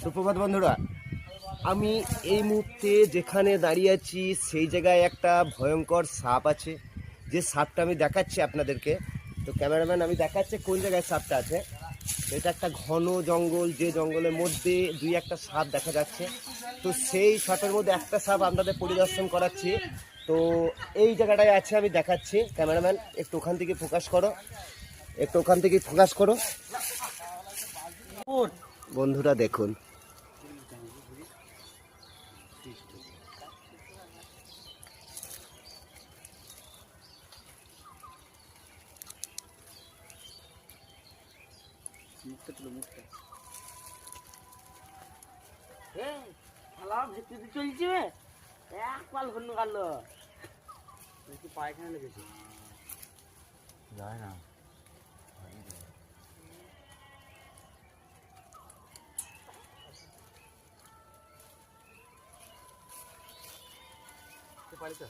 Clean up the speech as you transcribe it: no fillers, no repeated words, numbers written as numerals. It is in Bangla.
সুপ্রভাত বন্ধুরা, আমি এই মুহূর্তে যেখানে দাঁড়িয়ে আছি সেই জায়গায় একটা ভয়ঙ্কর সাপ আছে। যে সাপটা আমি দেখাচ্ছি আপনাদেরকে। তো ক্যামেরাম্যান আমি দেখাচ্ছি কোন জায়গায় সাপটা আছে। এটা একটা ঘন জঙ্গল, যে জঙ্গলের মধ্যে দুই একটা সাপ দেখা যাচ্ছে। তো সেই সাপের মধ্যে একটা সাপ আপনাদের পরিদর্শন করাচ্ছি। তো এই জায়গাটায় আছে, আমি দেখাচ্ছি। ক্যামেরাম্যান একটু ওখান থেকে ফোকাস করো, একটু ওখান থেকে ফোকাস করো। বন্ধুরা দেখুন, খেলা ভিত্তিতে চলছে এক পাল ঘূর্ণ গেল পায়খানা লেগেছে যায় না পারি তো